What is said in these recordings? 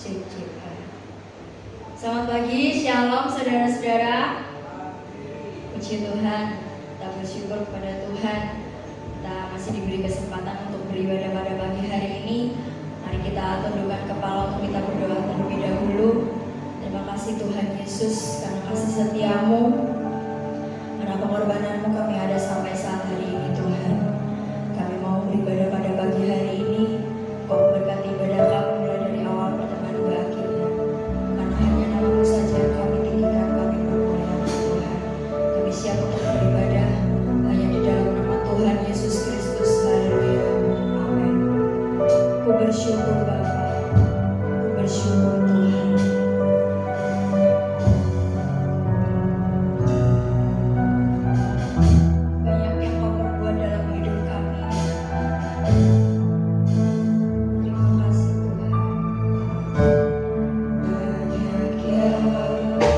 Cek. Selamat pagi, shalom saudara-saudara. Puji Tuhan, kita bersyukur kepada Tuhan. Kita masih diberi kesempatan untuk beribadah pada pagi hari ini. Mari kita tundukkan kepala untuk kita berdoa terlebih dahulu. Terima kasih Tuhan Yesus karena kasih setiamu, karena pengorbananmu kami ada sampai saat hari ini Tuhan. Kami mau beribadah pada pagi hari ini. Kau berkati ibadah kami mulai dari awal pertemuan hingga akhirnya. Karena hanya nama-Mu saja yang kami tinggikan, kami memuliakan Tuhan. Kami siap untuk beribadah hanya di dalam nama Tuhan Yesus Kristus. Haleluya. Amin. Ku bersyukur Bapa, ku bersyukur Tuhan. Banyak yang Kau perbuat dalam hidup kami. Terima kasih Tuhan. Banyak yang Kau perbuat di dalam hidup.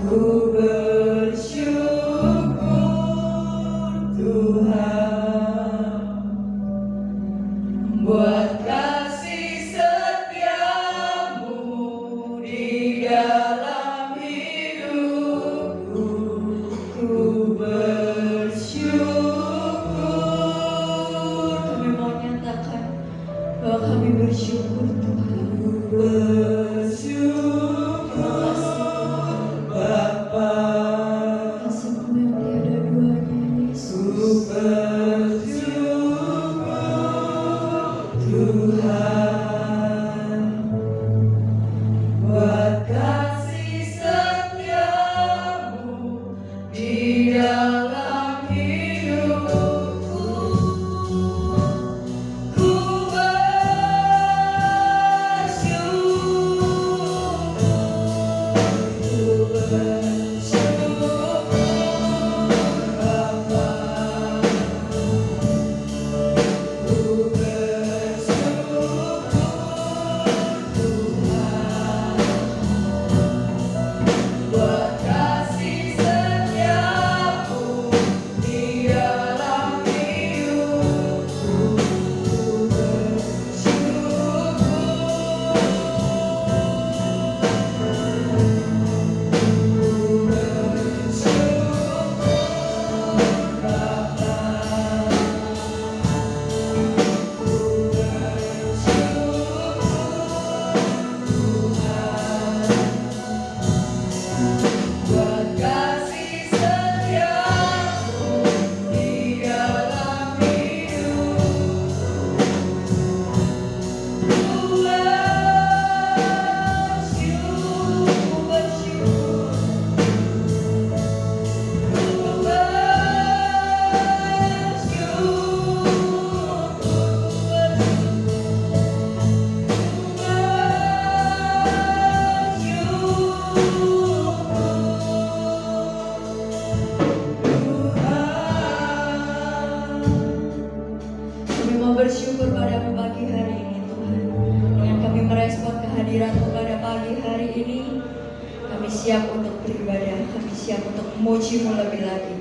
Ku bersyukur Tuhan buat kasih setiamu di dalam hidupku. Ku bersyukur. Kami mau nyatakan bahwa kami bersyukur Tuhan. Ku bersyukur Bapa. Kasih-Mu yang tiada duanya Yesus. Ku bersyukur Tuhan buat kasih setiamu di dalam hidupku. Ku bersyukur Bapa. Ku bersyukur Tuhan buat kasih setiamu di dalam hidupku. Ku bersyukur buat kasih setiamu di dalam hidupku. Ku bersyukur. Kami mau bersyukur pada-Mu pagi hari ini Tuhan. Dengan kami merespon kehadiran-Mu pada pagi hari ini, kami siap untuk beribadah, kami siap untuk memuji-Mu lebih lagi.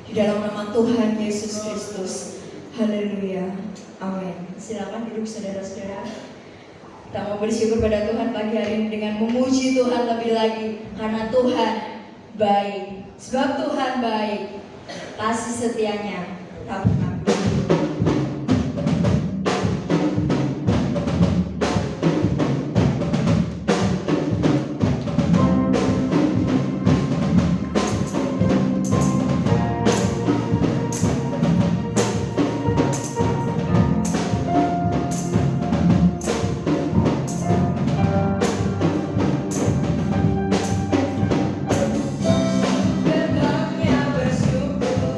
Di dalam nama Tuhan Yesus Kristus. Haleluya. Amin. Silakan duduk saudara-saudara. Kita mau bersyukur pada Tuhan pagi hari ini dengan memuji Tuhan lebih lagi. Karena Tuhan baik. Sebab Tuhan baik. Kasih setianya tak pernah. Gerbangnya bersyukur.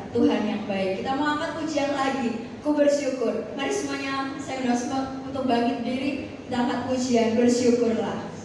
Tuhan yang baik. Kita mau angkat pujian lagi, ku bersyukur. Mari semuanya saya undang semua untuk bangkit berdiri, kita angkat pujian, bersyukurlah.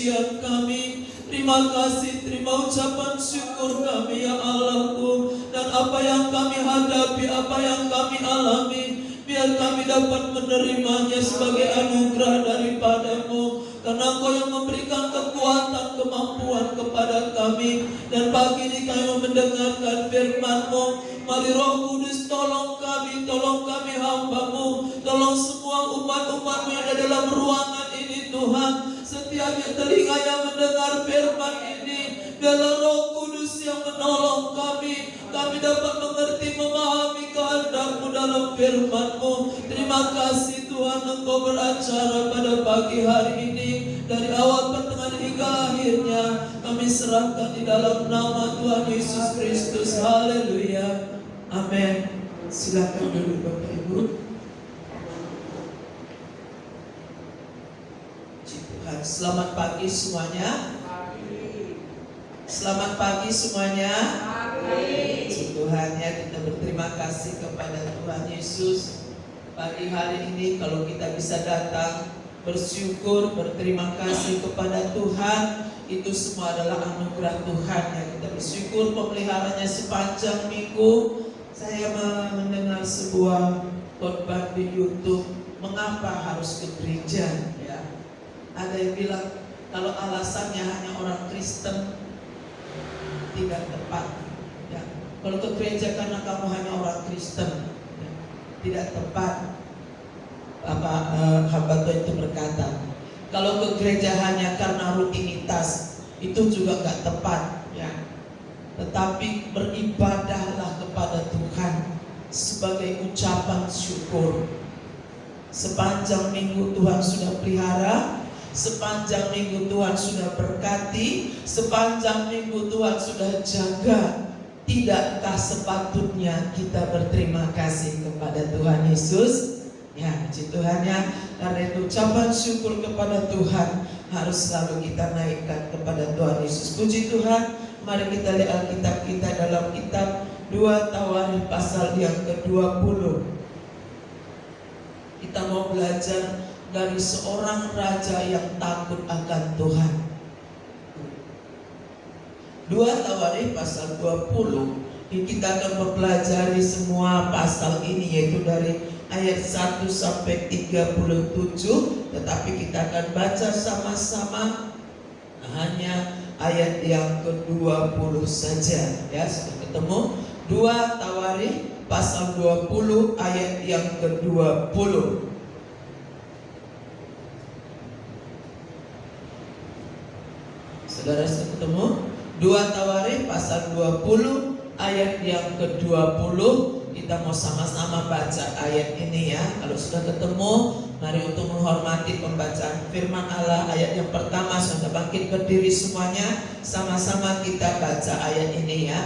pujian kami. Terima kasih, terima ucapan syukur kami ya Allahku. Dan apa yang kami hadapi, apa yang kami alami, biar kami dapat menerimanya sebagai anugerah daripadamu. Karena Engkau yang memberikan kekuatan, kemampuan kepada kami. Dan pagi ini kami mendengarkan firman-Mu. Mari Roh Kudus tolong kami hamba-Mu. Tolong semua umat-umat-Mu yang ada dalam ruangan ini Tuhan. Setiap telinga yang mendengar firman ini, biarlah Roh Kudus yang menolong kami. Kami dapat mengerti, memahami kehendak-Mu dalam firman-Mu. Terima kasih Tuhan, Engkau beracara pada pagi hari ini. Dari awal, pertengahan hingga akhirnya, kami serahkan di dalam nama Tuhan Yesus Kristus. Haleluya. Amin. Silakan duduk Bapak Ibu. Tuhan, selamat pagi semuanya. Selamat pagi semuanya. Puji Tuhan ya, kita berterima kasih kepada Tuhan Yesus. Pagi hari ini kalau kita bisa datang bersyukur, berterima kasih kepada Tuhan, itu semua adalah anugerah Tuhan ya. Kita bersyukur pemeliharanya sepanjang minggu. Saya mendengar sebuah khotbah di YouTube, mengapa harus ke gereja ya. Ada yang bilang kalau alasannya hanya orang Kristen, tidak tepat ya. Kalau ke gereja karena kamu hanya orang Kristen ya, tidak tepat. Hamba Tuhan itu berkata, kalau ke gereja hanya karena rutinitas, itu juga gak tepat ya. Tetapi beribadahlah kepada Tuhan sebagai ucapan syukur. Sepanjang minggu Tuhan sudah pelihara, sepanjang minggu Tuhan sudah berkati, sepanjang minggu Tuhan sudah jaga. Tidakkah sepatutnya kita berterima kasih kepada Tuhan Yesus? Ya, puji Tuhan ya. Karena itu ucapan syukur kepada Tuhan harus selalu kita naikkan kepada Tuhan Yesus. Puji Tuhan. Mari kita lihat Alkitab kita dalam kitab 2 Tawarikh pasal yang ke-20. Kita mau belajar dari seorang raja yang takut akan Tuhan. 2 Tawarikh pasal 20. Ini kita akan mempelajari semua pasal ini, yaitu dari ayat 1 sampai 37. Tetapi kita akan baca sama-sama hanya ayat yang ke-20 saja ya. Sudah ketemu 2 Tawarikh pasal 20 ayat yang ke-20. Saudara sudah ketemu 2 Tawarikh pasal 20 ayat yang ke-20. Kita mau sama-sama baca ayat ini ya. Kalau sudah ketemu, mari untuk menghormati pembacaan firman Allah. Ayat yang pertama, sudah bangkit berdiri semuanya. Sama-sama kita baca ayat ini ya.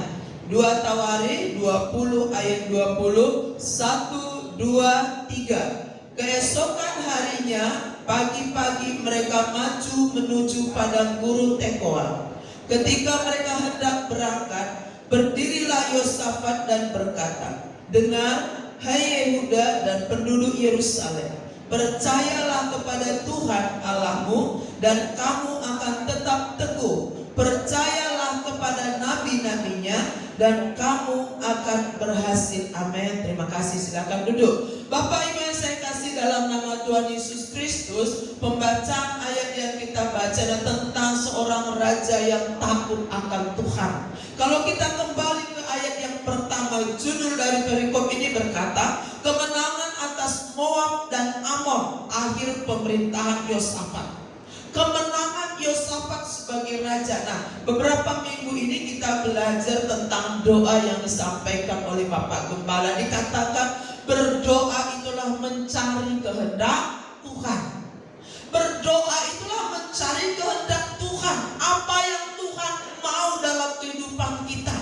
2 Tawarikh 20 ayat 20. 1, 2, 3. Keesokan harinya, pagi-pagi mereka maju menuju padang gurun Tekoa. Ketika mereka hendak berangkat, berdirilah Yosafat dan berkata, dengar, hai Yehuda dan penduduk Yerusalem, percayalah kepada Tuhan Allahmu dan kamu akan tetap teguh. Percayalah kepada nabi-nabinya dan kamu akan berhasil. Amin. Terima kasih. Silakan duduk. Bapak Ibu yang saya kasih dalam nama Tuhan Yesus Kristus, pembacaan ayat yang kita baca adalah tentang seorang raja yang takut akan Tuhan. Kalau kita kembali ke ayat yang pertama, judul dari perikop ini berkata, kemenangan atas Moab dan Amon, akhir pemerintahan Yosafat. Kemenangan Yosafat sebagai raja. Nah, beberapa minggu ini kita belajar tentang doa yang disampaikan oleh Bapak Gembala. Dikatakan berdoa itulah mencari kehendak Tuhan. Berdoa itulah mencari kehendak Tuhan. Apa yang Tuhan mau dalam kehidupan kita,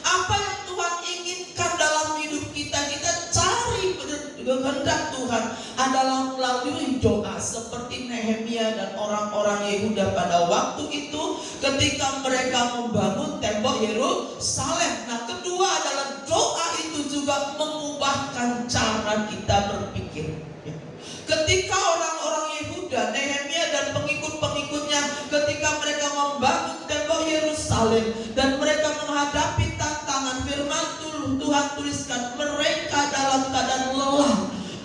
apa yang Tuhan inginkan dalam hidup kita, kita cari kehendak Tuhan adalah melalui doa. Seperti Nehemia dan orang-orang Yehuda pada waktu itu ketika mereka membangun tembok Yerusalem. Nah, kedua adalah doa itu juga mengubahkan cara kita berpikir. Ketika orang-orang Yehuda, Nehemia dan pengikut-pengikutnya ketika Yerusalem dan mereka menghadapi tantangan. Firman Tuhan tuliskan mereka dalam keadaan lelah,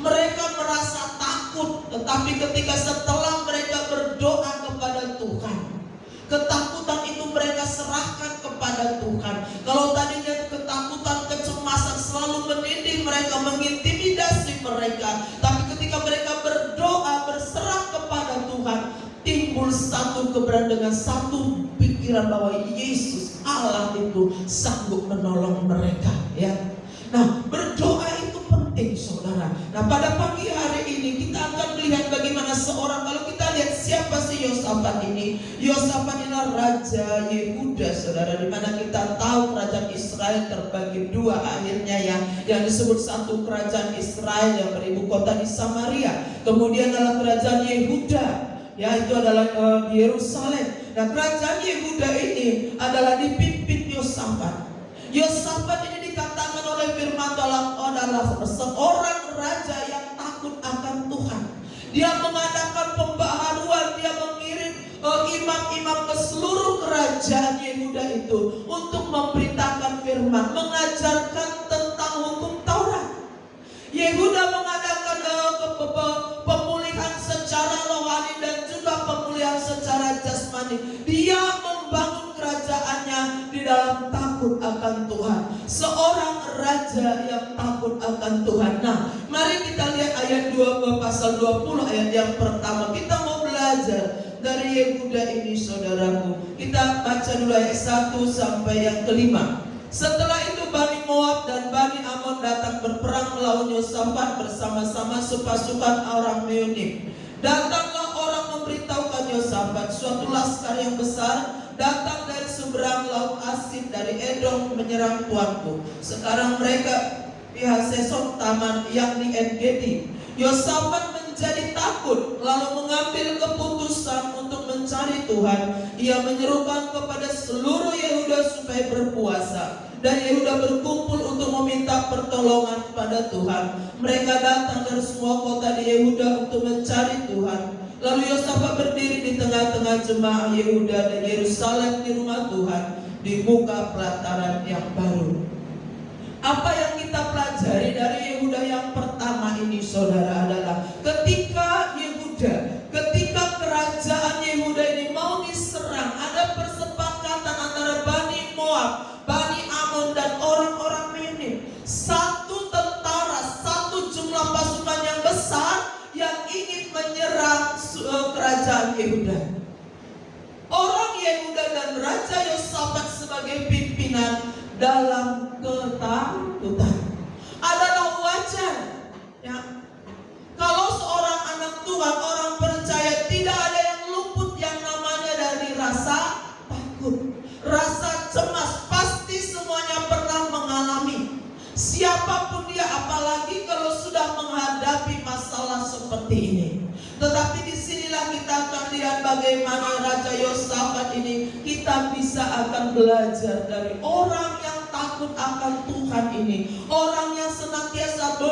mereka merasa takut, tetapi ketika setelah mereka berdoa kepada Tuhan, ketakutan itu mereka serahkan kepada Tuhan. Kalau tadinya ketakutan, kecemasan selalu menindih mereka, mengintimidasi mereka, tapi ketika mereka berdoa, berserah kepada Tuhan, timbul satu keberanian dengan satu pikiran bahwa Yesus Allah itu sanggup menolong mereka, ya. Nah, berdoa itu penting, saudara. Nah, pada pagi hari ini kita akan melihat bagaimana seorang, kalau kita lihat siapa sih Yosafat ini? Yosafat adalah Raja Yehuda, saudara. Dimana kita tahu kerajaan Israel terbagi dua akhirnya, ya. Yang disebut satu kerajaan Israel yang beribu kota di Samaria. Kemudian adalah kerajaan Yehuda, ya, itu adalah Yerusalem. Nah, kerajaan Yehuda ini adalah dipimpin Yosafat. Yosafat ini dikatakan oleh firman Tuhan adalah seorang raja yang takut akan Tuhan. Dia mengadakan pembaharuan, dia mengirim imam-imam ke seluruh kerajaan Yehuda itu untuk memberitakan firman, mengajarkan tentang hukum Taurat. Yehuda mengadakan pemulihan secara rohani dan juga pemulihan secara jasmani. Dia membangun kerajaannya di dalam takut akan Tuhan. Seorang raja yang takut akan Tuhan. Nah, mari kita lihat ayat 2 pasal 20 ayat yang pertama. Kita mau belajar dari Yehuda ini, saudaraku. Kita baca dulu ayat 1 sampai yang kelima. Setelah itu Bani Moab dan Bani Amon datang berperang melawan Yosafat bersama-sama sepasukan orang Meonim. Datanglah orang memberitahukan Yosafat, suatu laskar yang besar datang dari seberang laut Asin, dari Edom menyerang tuanku. Sekarang mereka di Haseson Taman, yakni En-Gedi. Yosafat menjadi takut, lalu mengambil keputusan untuk mencari Tuhan. Ia menyerukan kepada seluruh Yehuda supaya berpuasa, dan Yehuda berkumpul untuk meminta pertolongan pada Tuhan. Mereka datang dari semua kota di Yehuda untuk mencari Tuhan. Lalu Yosafat berdiri di tengah-tengah jemaah Yehuda dan Yerusalem di rumah Tuhan, di muka pelataran yang baru. Apa yang kita pelajari dari Yehuda yang pertama ini, saudara, adalah ketika kerajaan Yehuda ini mau diserang, ada persepakatan antara Bani Moab, Bani Amon dan orang-orang Meonim. Satu tentara, satu jumlah pasukan yang besar yang ingin menyerang kerajaan Yehuda. Orang Yehuda dan Raja Yosafat sebagai pimpinan dalam ketakutan adalah wajar, ya. Kalau seorang anak Tuhan, orang percaya, tidak ada yang luput yang namanya dari rasa takut, rasa cemas. Pasti semuanya pernah mengalami. Siapapun dia, apalagi kalau sudah menghadapi masalah seperti ini. Tetapi disinilah kita akan lihat bagaimana Raja Yosafat ini, kita bisa akan belajar dari orang yang takut akan Tuhan ini, orang yang senantiasa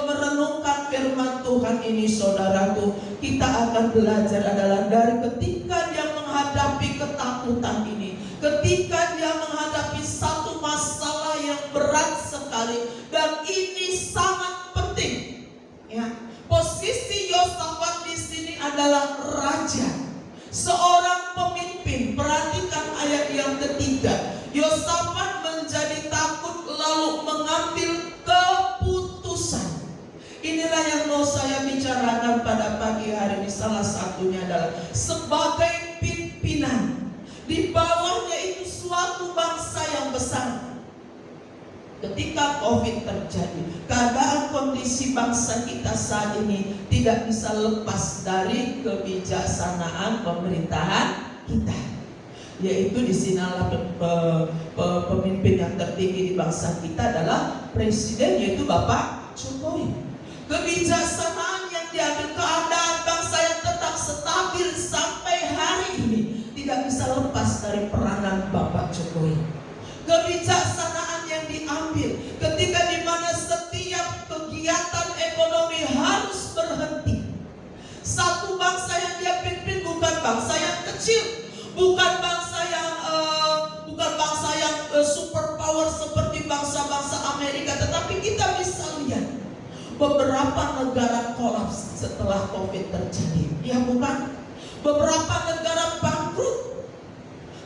merenungkan firman Tuhan ini, saudaraku. Kita akan belajar adalah dari ketika dia menghadapi ketakutan ini, ketika dia menghadapi satu masalah yang berat sekali, dan ini sangat penting, ya. Posisi Yosafat di sini adalah raja, seorang pemimpin. Perhatikan ayat yang ketiga. Yosafat menjadi takut lalu mengambil keputusan. Inilah yang mau saya bicarakan pada pagi hari ini. Salah satunya adalah sebagai pimpinan, di bawahnya itu suatu bangsa yang besar. Ketika COVID terjadi, keadaan kondisi bangsa kita saat ini tidak bisa lepas dari kebijaksanaan pemerintahan kita. Yaitu di sinilah pemimpin yang tertinggi di bangsa kita adalah presiden, yaitu Bapak Jokowi. Kebijaksanaan yang diambil, keadaan bangsa yang tetap stabil sampai hari ini tidak bisa lepas dari peranan Bapak Jokowi. Kebijaksanaan yang diambil ketika di mana setiap kegiatan ekonomi harus berhenti. Satu bangsa yang dia pimpin bukan bangsa yang kecil, bukan bangsa yang beberapa negara kolaps setelah COVID terjadi. Ya bukan? Beberapa negara bangkrut.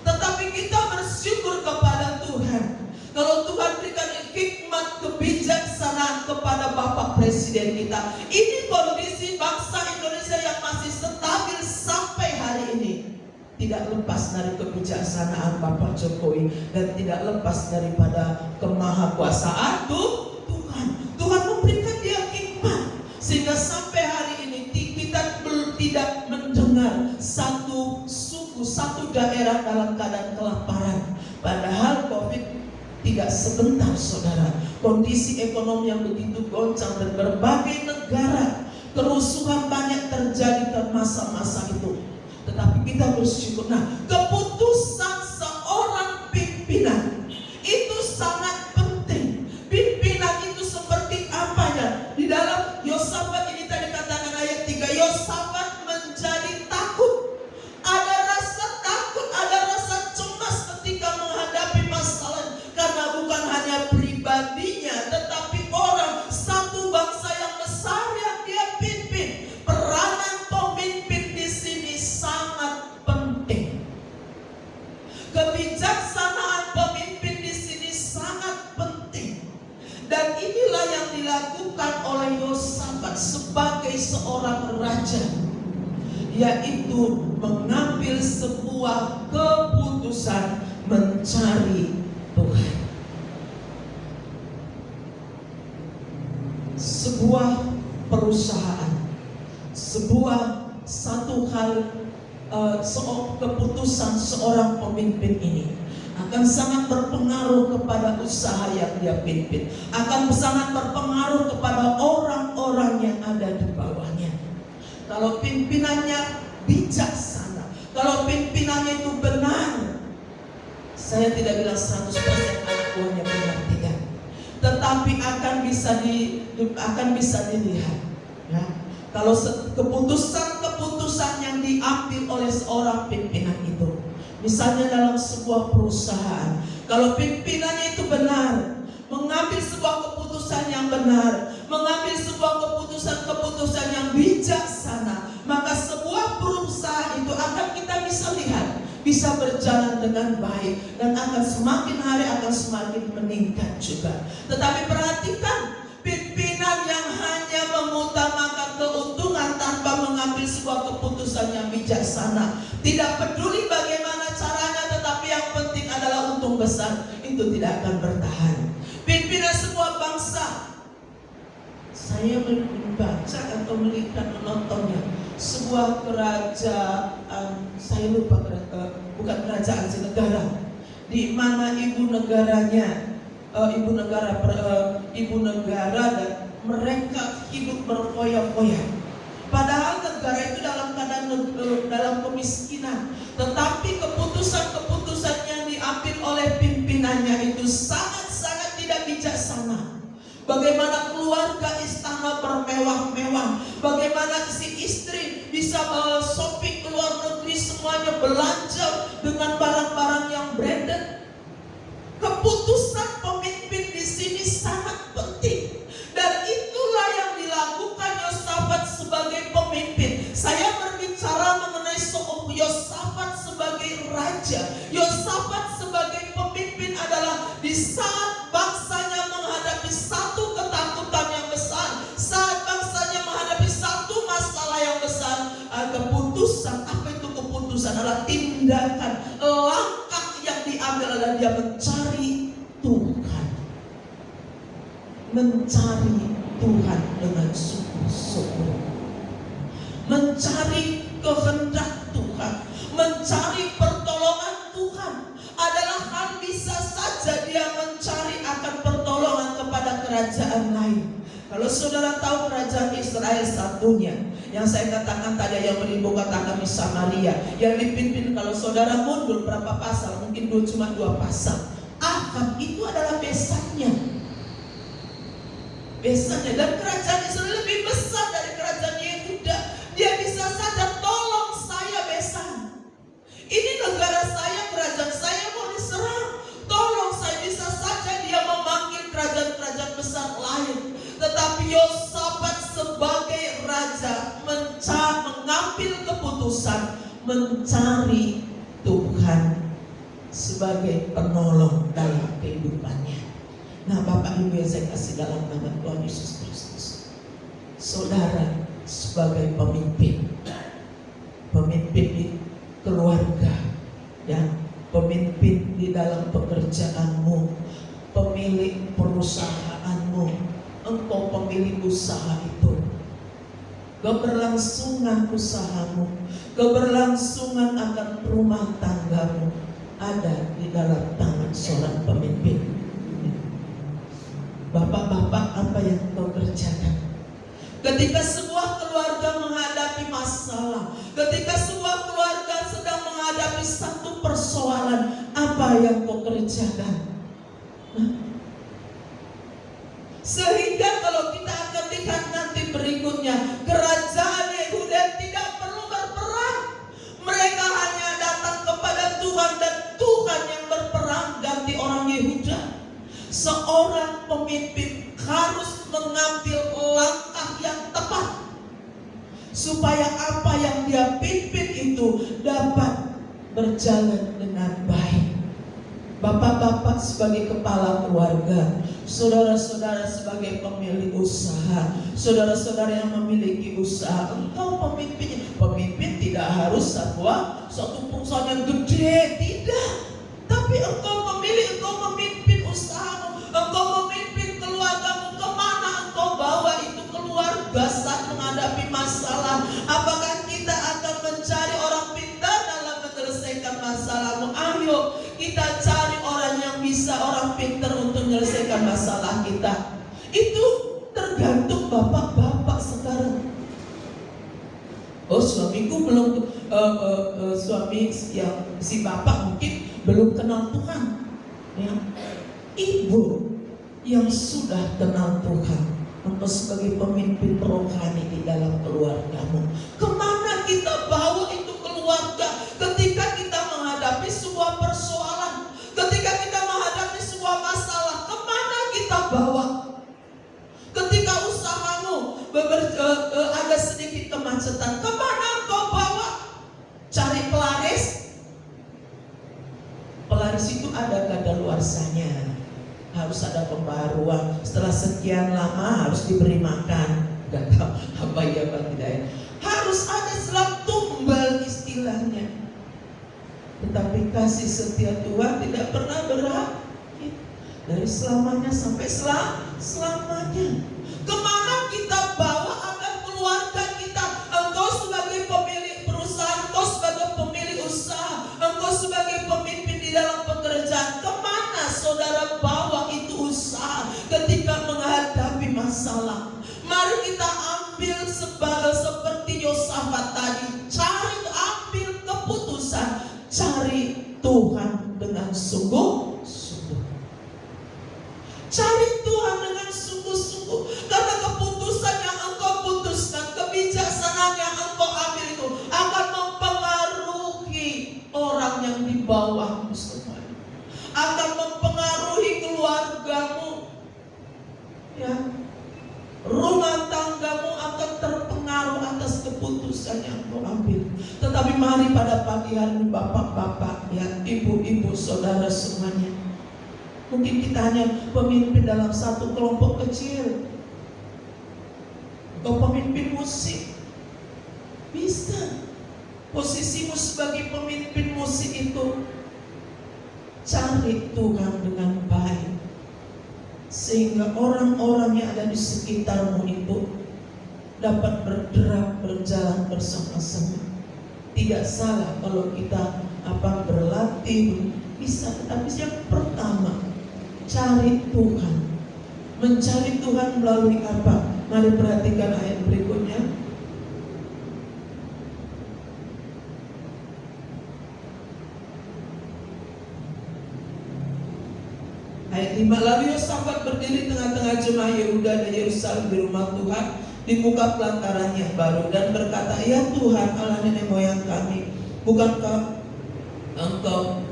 Tetapi kita bersyukur kepada Tuhan. Kalau Tuhan berikan hikmat kebijaksanaan kepada Bapak Presiden kita. Ini kondisi bangsa Indonesia yang masih stabil sampai hari ini. Tidak lepas dari kebijaksanaan Bapak Jokowi dan tidak lepas daripada kemahakuasaan Tuhan. Tuhan memberikan dia hikmat sehingga sampai hari ini kita tidak mendengar satu suku, satu daerah dalam keadaan kelaparan. Padahal COVID tidak sebentar, saudara. Kondisi ekonomi yang begitu goncang dan berbagai negara, kerusuhan banyak terjadi pada masa-masa itu. Tetapi kita bersyukur. Nah, keputusan seorang pimpinan itu sangat penting. Pimpinan itu seperti apanya? Di dalam Yosafat ini tadi katakan ayat 3, Yosafat menjadi takut. Ada rasa takut, ada rasa cemas ketika menghadapi masalah. Karena bukan hanya pribadinya, tetapi orang, satu bangsa yang besar yang dia pimpin. Peranan pemimpin di sini sangat penting. Kebijaksanaan pemimpin di sini sangat penting. Dan inilah yang dilakukan oleh Yosafat sebagai seorang raja, yaitu mengambil sebuah keputusan mencari Tuhan. Sebuah perusahaan, sebuah satu hal, keputusan seorang pemimpin ini akan sangat berpengaruh kepada usaha yang dia pimpin, akan sangat berpengaruh kepada orang-orang yang ada di bawahnya. Kalau pimpinannya bijaksana, kalau pimpinannya itu benar, saya tidak bilang 100% anak buahnya benar, tidak. Tetapi akan bisa dilihat. Ya. Kalau keputusan-keputusan yang diambil oleh seorang pimpinan itu, misalnya dalam sebuah perusahaan, kalau pimpinannya itu benar, mengambil sebuah keputusan yang benar, mengambil sebuah keputusan yang bijaksana, maka sebuah perusahaan itu akan kita bisa lihat, bisa berjalan dengan baik, dan akan semakin hari akan semakin meningkat juga. Tetapi perhatikan, pimpinan yang hanya mengutamakan keuntungan tanpa mengambil sebuah keputusan yang bijaksana, tidak peduli bagaimana caranya, tetapi yang penting adalah untung besar, itu tidak akan bertahan. Pimpinan sebuah bangsa, saya membaca atau melihat, menontonnya, sebuah kerajaan, saya lupa, bukan kerajaan, negara, di mana ibu negara dan mereka hidup berfoya-foya. Padahal negara itu dalam keadaan dalam kemiskinan, tetapi keputusan-keputusan yang diambil oleh pimpinannya itu sangat-sangat tidak bijaksana. Bagaimana keluarga istana bermewah-mewah, bagaimana si istri bisa shopping ke luar negeri, semuanya belanja dengan barang-barang yang branded. Keputusan pemimpin di sini sangat penting, dan itulah yang dilakukan Yosafat sebagai pemimpin. Saya berbicara mengenai Yosafat sebagai raja. Yosafat sebagai pemimpin adalah di saat bangsanya menghadapi satu ketakutan yang besar, saat bangsanya menghadapi satu masalah yang besar, keputusan, apa itu keputusan? Adalah tindakan, langkah yang diambil adalah dia mencari Tuhan. Mencari Tuhan dengan sungguh-sungguh. Mencari kehendak Tuhan, mencari pertolongan Tuhan adalah hal bisa saja dia mencari akan pertolongan kepada kerajaan lain. Kalau saudara tahu kerajaan Israel satunya, yang saya katakan tadi, yang beribu katakan di Samaria, yang dipimpin, kalau saudara mundur berapa pasal, mungkin cuma 2 pasal. Ahab itu adalah besannya. Dan kerajaan Israel lebih besar dari kerajaan Yehuda. Dia bisa saja, tolong saya besan. Ini negara saya, kerajaan saya mau diserang. Tolong saya, bisa saja dia memanggil kerajaan-kerajaan besar lain. Tetapi Yosafat keputusan mencari Tuhan sebagai penolong dalam kehidupannya. Nah, Bapak Ibu yang saya kasih dalam nama Tuhan Yesus Kristus, saudara sebagai pemimpin di keluarga, ya, pemimpin di dalam pekerjaanmu, pemilik perusahaanmu, engkau pemilik usaha itu, keberlangsungan usahamu, keberlangsungan akan rumah tanggamu ada di dalam tangan seorang pemimpin. Bapak-bapak, apa yang kau kerjakan ketika sebuah keluarga menghadapi masalah, ketika sebuah keluarga sedang menghadapi satu persoalan, apa yang kau kerjakan? Sehingga kalau kita akan lihat nanti berikutnya, kerajaan Yehuda tidak perlu berperang. Mereka hanya datang kepada Tuhan dan Tuhan yang berperang ganti orang Yehuda. Seorang pemimpin harus mengambil langkah yang tepat supaya apa yang dia pimpin itu dapat berjalan dengan baik. Bapak-bapak sebagai kepala keluarga, saudara-saudara sebagai pemilik usaha, saudara-saudara yang memiliki usaha, engkau pemimpinnya. Pemimpin tidak harus satu perusahaan yang gede, tidak. Tapi engkau memimpin usahamu, engkau memimpin keluargamu. Kemana engkau bawa itu keluarga saat menghadapi masalah? Apakah kita akan mencari orang pintar dalam menyelesaikan masalahmu? Ayo kita cari orang yang bisa, orang pintar untuk menyelesaikan masalah kita. Itu tergantung bapak-bapak sekarang. Oh, suamiku belum, suami yang si bapak mungkin belum kenal Tuhan, ya. Ibu yang sudah kenal Tuhan, engkau sebagai pemimpin rohani di dalam keluargamu, kemana kita bawa itu keluarga ketika kita menghadapi sebuah persoalan, ketika kita menghadapi sebuah masalah, kemana kita bawa? Ketika usahamu ada sedikit kemacetan, kemana engkau bawa? Cari pelaris? Pelaris itu ada kadaluarsanya, harus ada pembaharuan. Setelah sekian lama harus diberi makan. Gak tahu apa ya Pak Hidayat. Harus ada selang tumbal istilahnya. Tetapi kasih setia Tuhan tidak pernah berakhir, dari selamanya sampai selamanya. Kemana kita bawa agar keluarga kita? Engkau sebagai pemilik perusahaan, engkau sebagai pemilik usaha, engkau sebagai pemimpin di dalam pekerjaan, kemana saudara bawa itu usaha ketika menghadapi masalah? Mari kita ambil seperti Yosafat tadi, ambil keputusan, cari Tuhan dengan sungguh-sungguh. Cari Tuhan dengan sungguh-sungguh, karena keputusan yang engkau putuskan, kebijaksanaan yang engkau ambil itu akan mempengaruhi orang yang di bawahmu semuanya, akan mempengaruhi keluargamu, ya. Rumah tanggamu akan terpengaruh atas keputusan yang kau ambil. Tetapi mari pada pagi hari ini bapak-bapak, ya, ibu-ibu, saudara semuanya, mungkin kita hanya pemimpin dalam satu kelompok kecil. Kau pemimpin musik, bisa. Posisimu sebagai pemimpin musik itu, cari Tuhan dengan baik, sehingga orang-orang yang ada di sekitarmu itu dapat bergerak, berjalan bersama-sama. Tidak salah kalau kita berlatih, bisa. Tapi yang pertama, cari Tuhan. Mencari Tuhan melalui apa? Mari perhatikan ayat berikutnya. Ayat 5, lalu Yosafat berdiri tengah-tengah jemaah Yehuda dan Yerusalem di rumah Tuhan, di muka pelataran yang baru, dan berkata, ya Tuhan Allah nenek moyang kami, bukankah Engkau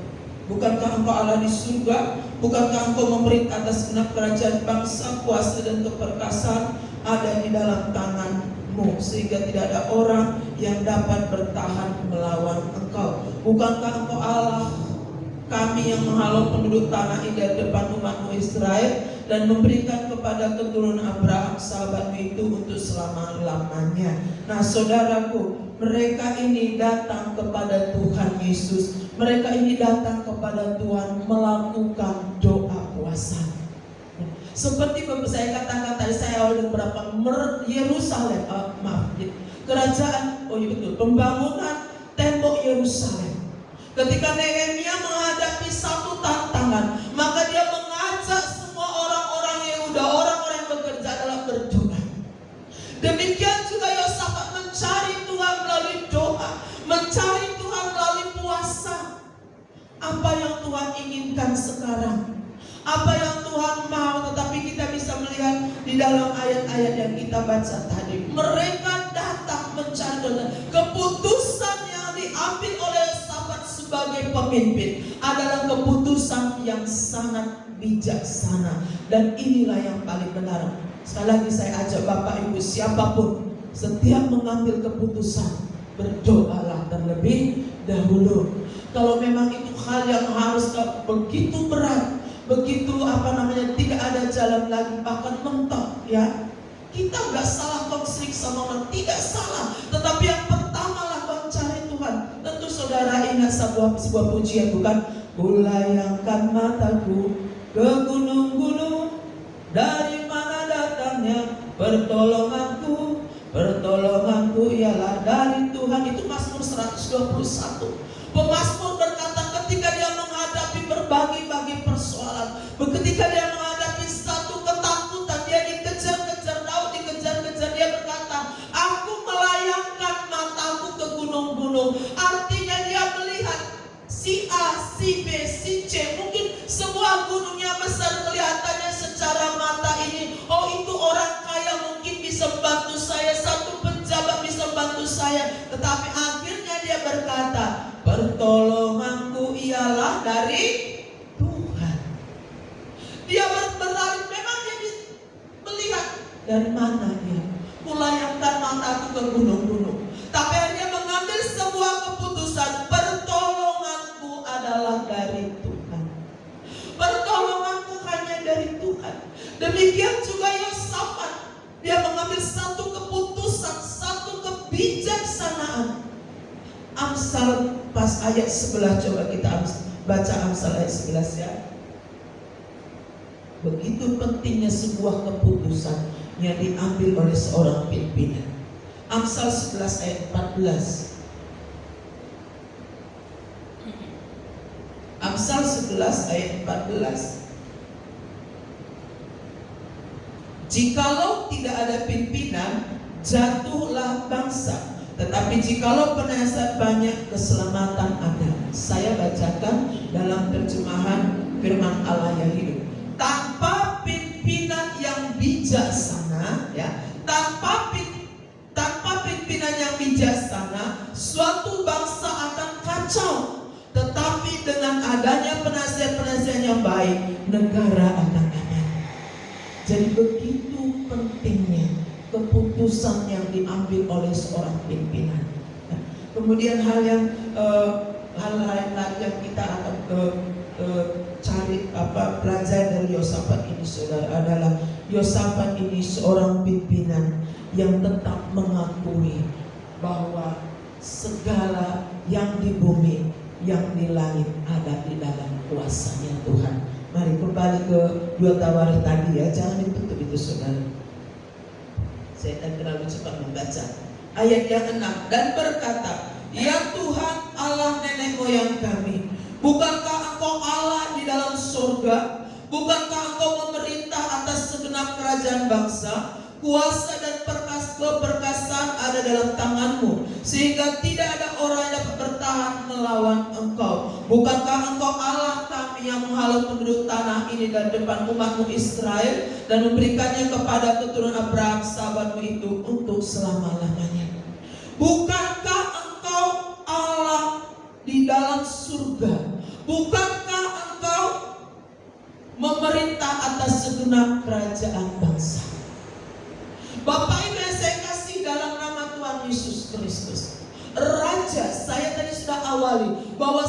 Allah di surga? Bukankah Engkau memerintah atas genap kerajaan bangsa, kuasa dan keperkasaan ada di dalam tanganmu? milikmu, sehingga tidak ada orang yang dapat bertahan melawan engkau. Bukankah engkau Allah kami yang menghalau penduduk tanah ini dari depan umatmu Israel, dan memberikan kepada keturunan Abraham sahabatmu itu untuk selama-lamanya. Nah saudaraku, mereka ini datang kepada Tuhan Yesus. Mereka ini datang kepada Tuhan melakukan doa puasa. Seperti saya katakan tadi, saya awal berapa Yerusalem, kerajaan, oh iya betul, pembangunan tembok Yerusalem. Ketika Nehemia menghadapi satu tantangan, maka dia mengajak semua orang-orang Yehuda, orang-orang yang bekerja dalam berdoa. Demikian juga Yosafat mencari Tuhan melalui doa, mencari Tuhan melalui puasa. Apa yang Tuhan inginkan sekarang? Apa yang Tuhan mau? Tetapi kita bisa melihat di dalam ayat-ayat yang kita baca tadi, mereka datang mencari Tuhan. Keputusan yang diambil oleh Yosafat sebagai pemimpin adalah keputusan yang sangat bijaksana, dan inilah yang paling benar. Sekali lagi saya ajak Bapak Ibu siapapun, setiap mengambil keputusan, berdoalah terlebih dahulu. Kalau memang itu hal yang harus begitu berat, begitu tidak ada jalan lagi, bahkan mentok, ya kita nggak salah konflik sama orang, tidak salah. Tetapi yang pertama lakukan cari Tuhan. Tentu saudara ingat sebuah pujian, bukan? Kulayangkan mataku ke gunung-gunung, dari mana datangnya pertolonganku? Pertolonganku ialah dari Tuhan. Itu Mazmur 121. Pemazmur berkata ketika dia menghadapi berbagai persoalan, ketika dia menghadapi satu ketakutan, dia dikejar-kejar, Daud dikejar-kejar, dia berkata, aku melayangkan mataku ke gunung-gunung. Artinya dia melihat si A, si B, si C, mungkin semua gunungnya besar kelihatannya secara mata ini. Oh itu orang kaya mungkin bisa bantu saya, satu pejabat bisa bantu saya. Tetapi akhirnya dia berkata, pertolonganku ialah dari Tuhan. Dia berlari, memang dia melihat dari mana dia. Kulayangkan mataku ke gunung-gunung. Tapi akhirnya mengambil sebuah keputusan, pertolonganku adalah dari Tuhan. Pertolonganku hanya dari Tuhan. Demikian juga Yosafat, dia mengambil satu keputusan, satu kebijaksanaan. Amsal pas ayat 11, coba kita baca Amsal ayat 11 ya. Begitu pentingnya sebuah keputusan yang diambil oleh seorang pimpinan. Amsal 11 ayat 14. Amsal 11 ayat 14. Jikalau tidak ada pimpinan, jatuhlah bangsa. Tetapi jikalau penasihat banyak, keselamatan ada. Saya bacakan dalam terjemahan firman Allah yang hidup. Tanpa pimpinan yang bijaksana, ya, tanpa pimpinan yang bijaksana, suatu bangsa akan kacau. Tetapi dengan adanya penasihat-penasihat yang baik, negara akan aman. Jadi begitu pentingnya keputusan yang diambil oleh seorang pimpinan. Kemudian hal lain lagi yang kita akan cari belajar dari Yosafat ini, saudara, adalah Yosafat ini seorang pimpinan yang tetap mengakui bahwa segala yang di bumi, yang di langit ada di dalam kuasanya Tuhan. Mari kembali ke 2 Tawarikh tadi ya, jangan ditutup itu saudara. Saya terlalu cepat membaca ayat yang 6, dan berkata, ya Tuhan Allah nenek moyang kami, bukankah engkau Allah di dalam surga? Bukankah engkau memerintah atas segenap kerajaan bangsa? Kuasa dan keperkasaan ada dalam tanganmu, sehingga tidak ada orang yang dapat bertahan melawan engkau. Bukankah engkau Allah kami yang menghalau penduduk tanah ini dari depan umatmu Israel, dan memberikannya kepada keturunan Abraham sahabatmu itu untuk selama-lamanya? Bukankah engkau Allah di dalam surga? Bukankah engkau memerintah atas segenap kerajaan bangsa? Bapak Ibu yang saya kasih dalam awali bahwa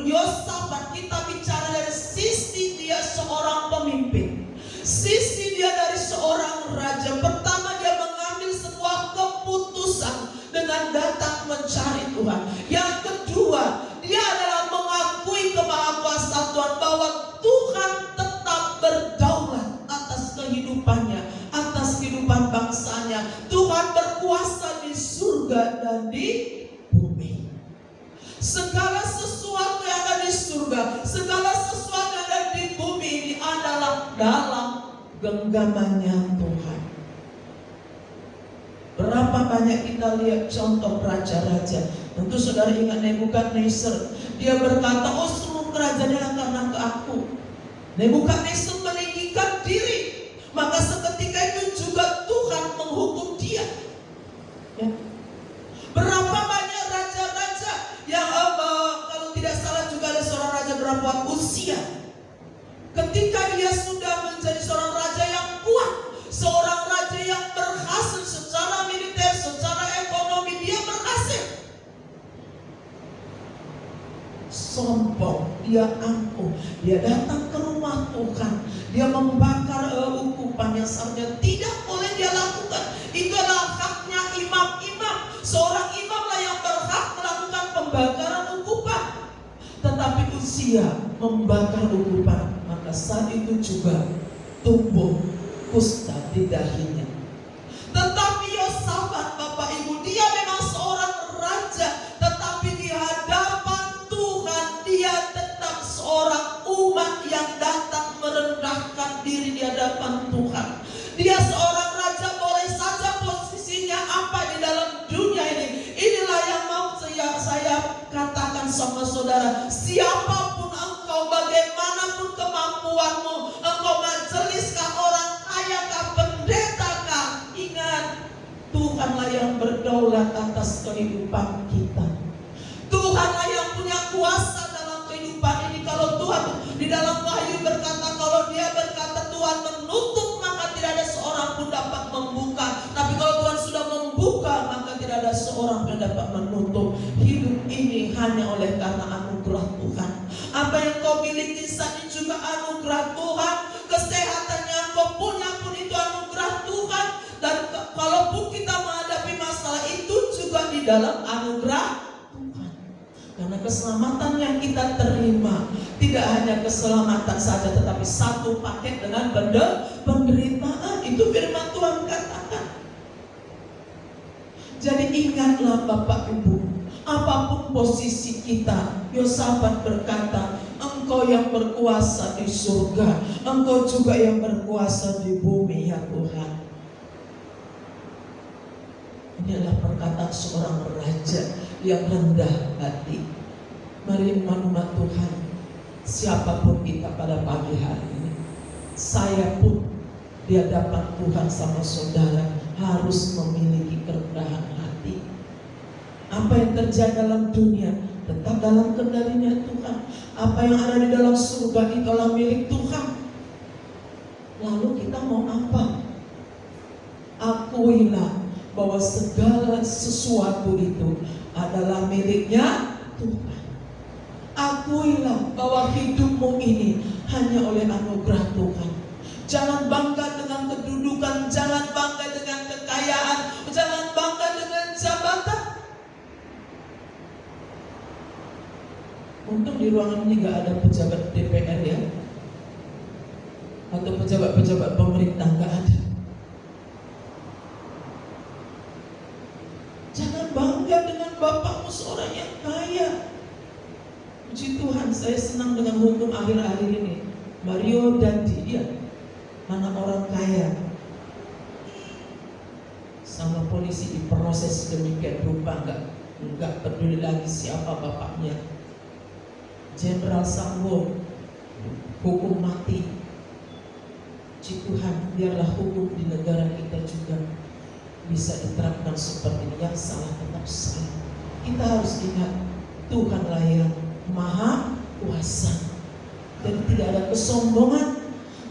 Yosafat, kita bicara dari sisi dia seorang pemimpin, sisi dia dari seorang raja. Pertama, dia mengambil sebuah keputusan dengan datang mencari Tuhan. Yang kedua, dia adalah mengakui kemahakuasaan Tuhan, bahwa Tuhan tetap berdaulat atas kehidupannya, atas kehidupan bangsanya. Tuhan berkuasa di surga dan di bumi. Segala sesuatu yang ada di surga, segala sesuatu yang ada di bumi ini adalah dalam genggamannya Tuhan. Berapa banyak kita lihat contoh raja-raja. Tentu saudara ingat Nebukadnezar. Dia berkata, oh seluruh kerajaan adalah karena ke aku. Nebukadnezar meninggikan diri, maka seketika itu juga Tuhan menghukum dia. Ya. Berapa banyak raja-raja yang kalau tidak salah juga ada seorang raja berapa usia. Ketika dia sudah menjadi seorang raja yang kuat, seorang raja yang berhasil secara militer, secara ekonomi, dia berhasil. Sombong, dia angkuh, dia datang ke rumah Tuhan, dia membakar ukupan yang seharusnya tidak boleh dia lakukan. Itu adalah haknya imam-imam. Seorang imamlah yang berhak melakukan pembakaran ukupan. Tetapi usia membakar ukupan, maka saat itu juga tumbuh kusta di dahinya. Tetapi Yosafat, Bapak Ibu, dia memang seorang raja, tetapi di hadapan Tuhan dia tetap seorang umat yang datang merendahkan diri di hadapan Tuhan. Dia seorang raja, boleh saja posisinya apa di dalam dunia ini. Inilah yang mau saya katakan sama saudara. Siapapun engkau, bagaimanapun kemampuanmu, engkau majeliskah, orang kaya kah, pendeta kah, ingat, Tuhanlah yang berdaulat atas kehidupan kita. Tuhanlah yang punya kuasa dalam kehidupan ini. Kalau Tuhan di dalam Wahyu berkata, kalau dia berkata Tuhan menutup, maka tidak ada seorang pun dapat membuka. Tapi kalau Tuhan sudah membuka, maka tidak ada seorang pun dapat menutup. Hidup ini hanya oleh karena anugerah Tuhan. Apa yang kau miliki saat ini juga anugerah Tuhan. Kesehatan yang kau punya pun itu anugerah Tuhan. Dan kalaupun kita menghadapi masalah itu juga di dalam anugerah Tuhan. Karena keselamatan yang kita terima tidak hanya keselamatan saja, tetapi satu paket dengan penderitaan. Itu firman Tuhan katakan. Jadi ingatlah Bapak Ibu, apapun posisi kita, Yosafat berkata, engkau yang berkuasa di surga, engkau juga yang berkuasa di bumi ya Tuhan. Ini adalah perkataan seorang raja yang rendah hati. Mari umat Tuhan, siapapun kita pada pagi hari ini, saya pun di hadapan Tuhan sama saudara harus memiliki kerendahan hati. Apa yang terjadi dalam dunia tetap dalam kendalinya Tuhan. Apa yang ada di dalam surga itu adalah milik Tuhan. Lalu kita mau apa? Akuilah bahwa segala sesuatu itu adalah miliknya Tuhan. Akuilah bahwa hidupmu ini hanya oleh anugerah Tuhan. Jangan bangga dengan kedudukan, jangan bangga dengan kekayaan, jangan bangga dengan jabatan. Untung di ruangan ini gak ada pejabat DPR ya, atau pejabat-pejabat pemerintah, gak ada. Jangan bangga dengan bapakmu seorang yang kaya. Puji Tuhan, saya senang dengan hukum akhir-akhir ini. Mario Dandi, dia anak orang kaya, sama polisi diproses demikian rupa, enggak peduli lagi siapa bapaknya. Jenderal Sambo hukum mati. Puji Tuhan, biarlah hukum di negara kita juga bisa diterapkan seperti ini. Yang salah tetap salah. Kita harus ingat Tuhanlah yang Maha Kuasa. Dan tidak ada kesombongan,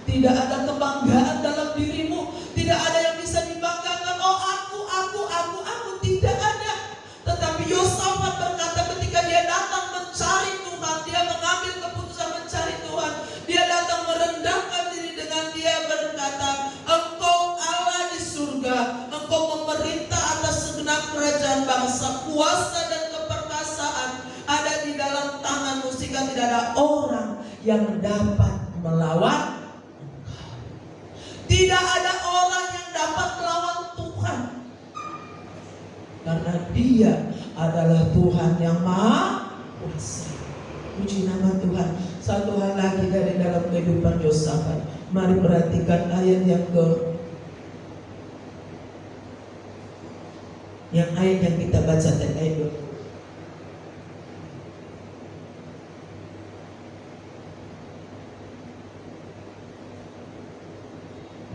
tidak ada kebanggaan dalam dirimu, tidak ada yang bisa dibanggakan. Oh aku, tidak ada. Tetapi Yosafat berkata ketika dia datang orang yang dapat melawan engkau. Tidak ada orang yang dapat melawan Tuhan, karena Dia adalah Tuhan yang Maha Kuasa. Puji nama Tuhan. Satu hal lagi dari dalam kehidupan Yosafat. Mari perhatikan ayat yang kita baca tadi, ayat 20.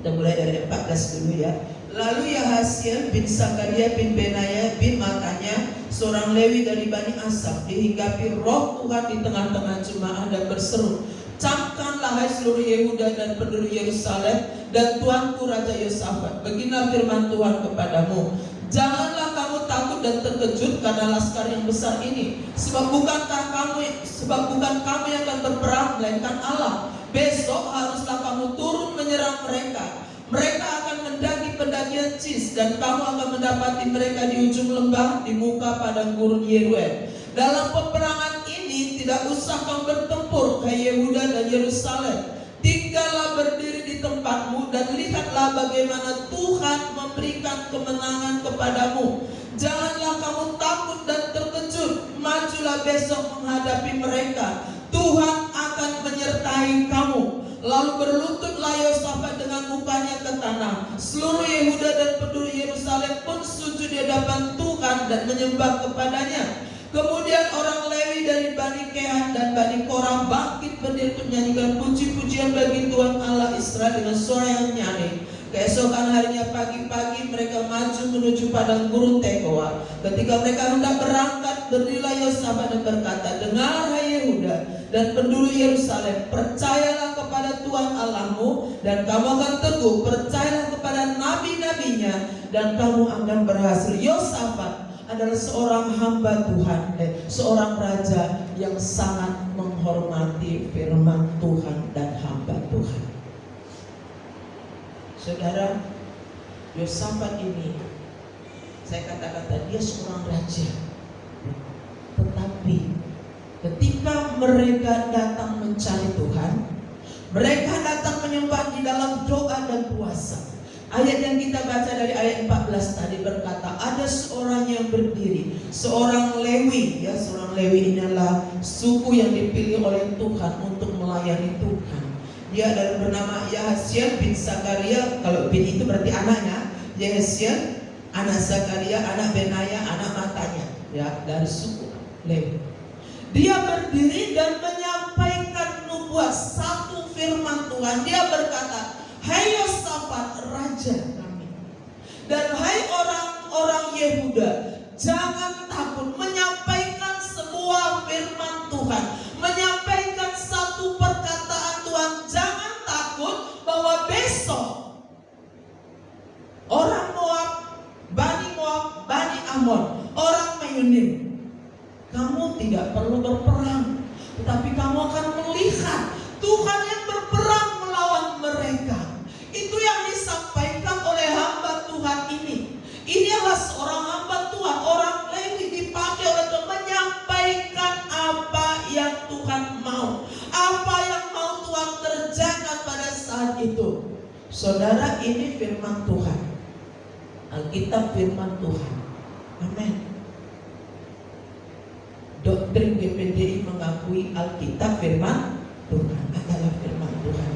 Kita mulai dari 14 dulu ya. Lalu Yahasiel bin Sakaria bin Benaya bin Matanya, seorang Lewi dari Bani Asaf, dihinggapi roh Tuhan di tengah-tengah jemaah dan berseru, "Camkanlah hai seluruh Yehuda dan penduduk Yerusalem dan tuanku Raja Yosafat, beginilah firman Tuhan kepadamu, janganlah kamu takut dan terkejut karena laskar yang besar ini, sebab bukan kamu yang akan berperang, melainkan Allah. Besok haruslah kamu turun menyerang mereka. Mereka akan mendaki pendakian Cis, dan kamu akan mendapati mereka di ujung lembah di muka padang gurun Yeruel. Dalam peperangan ini tidak usah kamu bertempur, hai Yehuda dan Yerusalem. Tinggallah berdiri di tempatmu dan lihatlah bagaimana Tuhan memberikan kemenangan kepadamu. Janganlah kamu takut dan terkejut. Majulah besok menghadapi mereka. Tuhan akan menyertai kamu." Lalu berlututlah Yosafat dengan mukanya ke tanah. Seluruh Yehuda dan penduduk Yerusalem pun sujud di hadapan Tuhan dan menyembah kepadanya. Kemudian orang Lewi dari Bani Kehat dan Bani Korah bangkit berdiri untuk menyanyikan puji-pujian bagi Tuhan Allah Israel dengan suara yang nyaring. Keesokan harinya pagi-pagi mereka maju menuju padang gurun Tekoa. Ketika mereka hendak berangkat, berdirilah Yosafat dan berkata, "Dengar hai Yehuda dan penduduk Yerusalem, percayalah kepada Tuhan Allahmu dan kamu akan teguh. Percayalah kepada nabi-nabinya dan kamu akan berhasil." Yosafat adalah seorang hamba Tuhan, seorang raja yang sangat menghormati firman Tuhan dan hamba Tuhan. Saudara, Yosafat ini, saya kata-kata dia seorang raja. Tetapi ketika mereka datang mencari Tuhan, mereka datang menyembah di dalam doa dan puasa. Ayat yang kita baca dari ayat 14 tadi berkata, ada seorang yang berdiri, seorang Lewi, ya, seorang Lewi ini adalah suku yang dipilih oleh Tuhan untuk melayani Tuhan. Dia adalah bernama Yahasiel bin Sakaria. Kalau bin itu berarti anaknya. Yahasiel, anak Sakaria, anak Benaya, anak Matanya, ya, dari suku Lewi. Dia berdiri dan menyampaikan nubuat, satu firman Tuhan. Dia berkata, "Hai Yosafat, raja kami, dan hai orang-orang Yehuda, jangan takut." Menyampaikan sebuah firman Tuhan, menyampaikan satu perkataan Tuhan. Jangan takut bahwa besok orang Moab, Bani Amon, orang Meyonim, kamu tidak perlu berperang, tetapi kamu akan melihat Tuhan yang berperang melawan mereka. Itu yang disampaikan oleh hamba Tuhan ini. Ini adalah seorang hamba Tuhan, orang Lewi, dipakai oleh Tuhan menyampaikan apa yang Tuhan mau, apa yang mau Tuhan kerjakan pada saat itu. Saudara, ini firman Tuhan, Alkitab firman Tuhan. Amin. Doktrin GPDI mengakui Alkitab firman Tuhan adalah firman Tuhan.